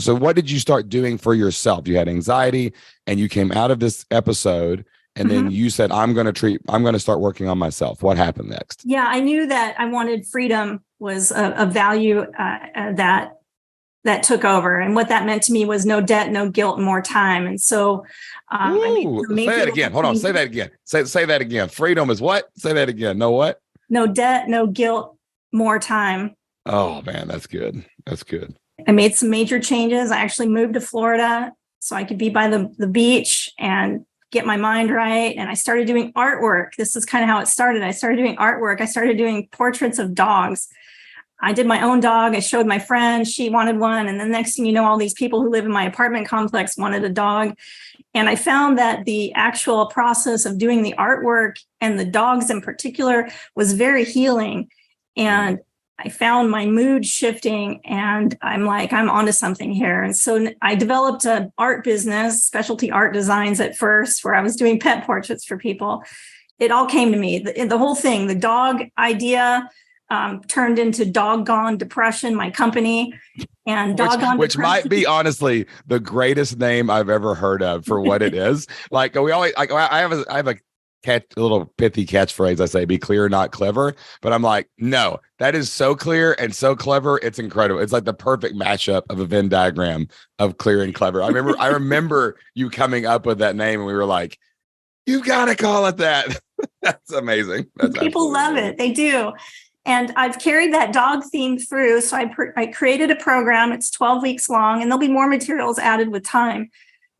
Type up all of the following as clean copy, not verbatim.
So what did you start doing for yourself? You had anxiety and you came out of this episode and then you said, I'm going to start working on myself. What happened next? Yeah, I knew that I wanted freedom was a value that took over. And what that meant to me was no debt, no guilt, more time. And so I made say that again. Hold on. Say that again. Say that again. Freedom is what? Say that again. No what? No debt, no guilt, more time. Oh man, that's good. That's good. I made some major changes. I actually moved to Florida so I could be by the beach and get my mind right. And I started doing artwork. This is kind of how it started. I started doing artwork. I started doing portraits of dogs. I did my own dog. I showed my friend. She wanted one. And the next thing you know, all these people who live in my apartment complex wanted a dog. And I found that the actual process of doing the artwork and the dogs in particular was very healing. And I found my mood shifting and I'm like, I'm onto something here. And so I developed an art business, specialty art designs at first, where I was doing pet portraits for people. It all came to me. The whole thing, the dog idea turned into Doggone Depression, my company. And Doggone which might be honestly the greatest name I've ever heard of for what it is. Like we always, like I have a little pithy catchphrase. I say, be clear, not clever. But I'm like, no, that is so clear and so clever. It's incredible. It's like the perfect mashup of a Venn diagram of clear and clever. I remember you coming up with that name and we were like, you got to call it that. That's amazing. People love it. They do. And I've carried that dog theme through. So I created a program. It's 12 weeks long and there'll be more materials added with time.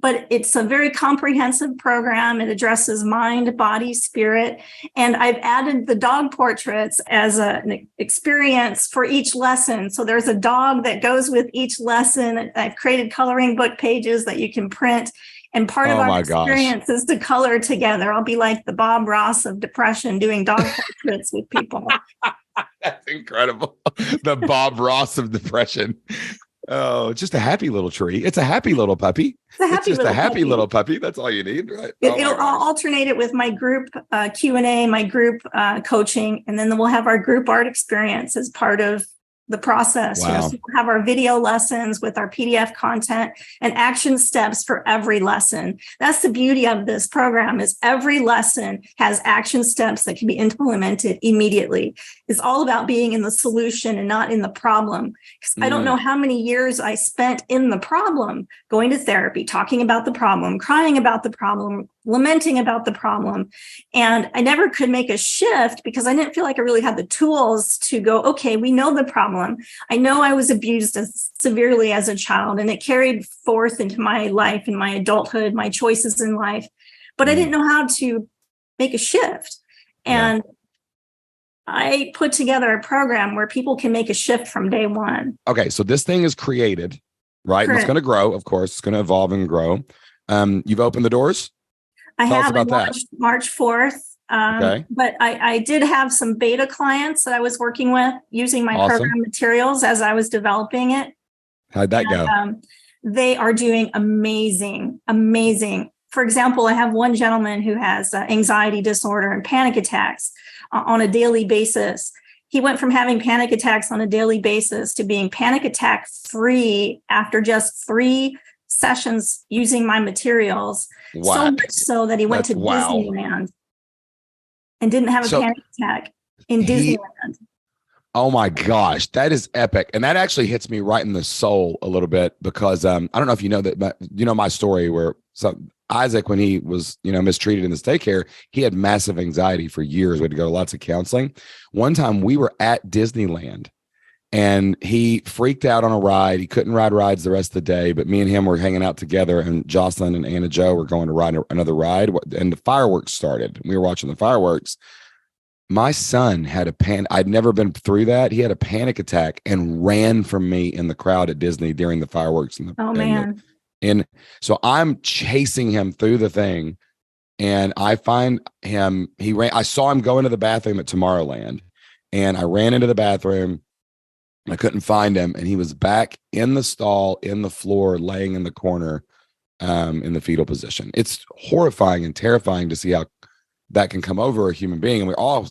But it's a very comprehensive program. It addresses mind, body, spirit. And I've added the dog portraits as an experience for each lesson. So there's a dog that goes with each lesson. I've created coloring book pages that you can print. And part of our experience is to color together. I'll be like the Bob Ross of depression doing dog portraits with people. That's incredible. The Bob Ross of depression. Oh, just a happy little tree. It's a happy little puppy. It's just a happy little puppy. That's all you need, right? I'll alternate it with my group Q&A, my group coaching, and then we'll have our group art experience as part of the process. Wow. So we'll have our video lessons with our PDF content and action steps for every lesson. That's the beauty of this program is every lesson has action steps that can be implemented immediately. It's all about being in the solution and not in the problem. Because I don't know how many years I spent in the problem, going to therapy, talking about the problem, crying about the problem, lamenting about the problem. And I never could make a shift because I didn't feel like I really had the tools to go, okay, we know the problem. I know I was abused severely as a child and it carried forth into my life and my adulthood, my choices in life, but I didn't know how to make a shift. And I put together a program where people can make a shift from day one. Okay. So this thing is created, right? And it's going to grow. Of course, it's going to evolve and grow. You've opened the doors. I have launched March 4th. But I did have some beta clients that I was working with using my program materials as I was developing it. How'd that go? They are doing amazing, amazing. For example, I have one gentleman who has anxiety disorder and panic attacks on a daily basis. He went from having panic attacks on a daily basis to being panic attack free after just 3 sessions using my materials. Wow. So much so that he went to Disneyland and didn't have a panic attack in Disneyland. Oh my gosh, that is epic. And that actually hits me right in the soul a little bit because I don't know if you know that, but you know my story where Isaac, when he was, mistreated in this daycare, he had massive anxiety for years. We had to go to lots of counseling. One time we were at Disneyland and he freaked out on a ride. He couldn't ride rides the rest of the day, but me and him were hanging out together and Jocelyn and Anna Jo were going to ride another ride and the fireworks started. We were watching the fireworks. My son had a panic. I'd never been through that. He had a panic attack and ran from me in the crowd at Disney during the fireworks. And so I'm chasing him through the thing and I find him, I saw him go into the bathroom at Tomorrowland and I ran into the bathroom. I couldn't find him and he was back in the stall, in the floor, laying in the corner in the fetal position. It's horrifying and terrifying to see how that can come over a human being. And we're all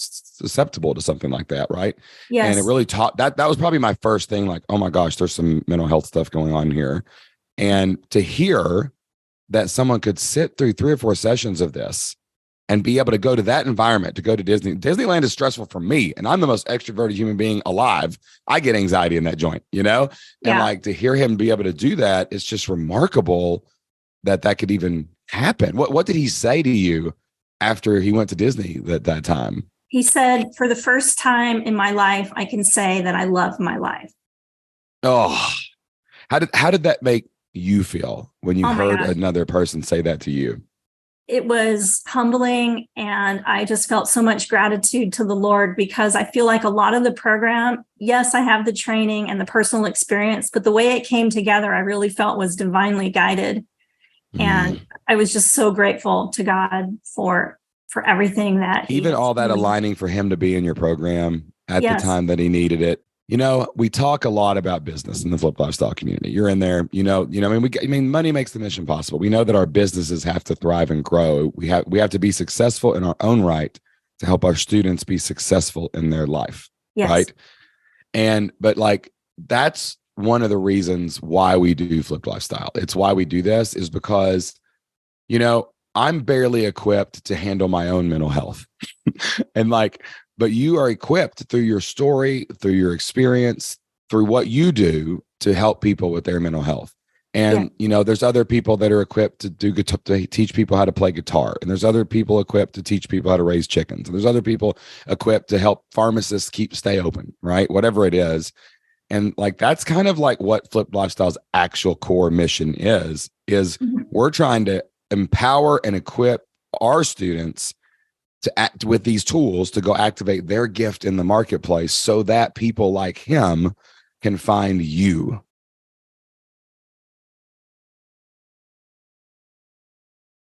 susceptible to something like that, right? Yes. And it really taught that was probably my first thing, like, oh my gosh, there's some mental health stuff going on here. And to hear that someone could sit through 3 or 4 sessions of this and be able to go to that environment, to go to Disney. Disneyland is stressful for me, and I'm the most extroverted human being alive. I get anxiety in that joint, And like to hear him be able to do that, it's just remarkable that could even happen. What did he say to you after he went to Disney that time? He said, for the first time in my life, I can say that I love my life. Oh, how did that make you feel when you heard gosh. another person say that to you? It was humbling, and I just felt so much gratitude to the Lord, because I feel like a lot of the program, yes, I have the training and the personal experience, but the way it came together, I really felt was divinely guided. And I was just so grateful to God for everything that even all that aligning for him to be in your program at the time that he needed it. We talk a lot about business in the Flip Lifestyle community. You're in there, money makes the mission possible. We know that our businesses have to thrive and grow. We have to be successful in our own right to help our students be successful in their life. Yes. Right. But like, that's one of the reasons why we do Flip Lifestyle. It's why we do this, is because, I'm barely equipped to handle my own mental health. But you are equipped through your story, through your experience, through what you do to help people with their mental health. And, there's other people that are equipped to teach people how to play guitar. And there's other people equipped to teach people how to raise chickens. And there's other people equipped to help pharmacists stay open, right? Whatever it is. And like, that's kind of like what Flip Lifestyle's actual core mission is we're trying to empower and equip our students to act with these tools to go activate their gift in the marketplace, so that people like him can find you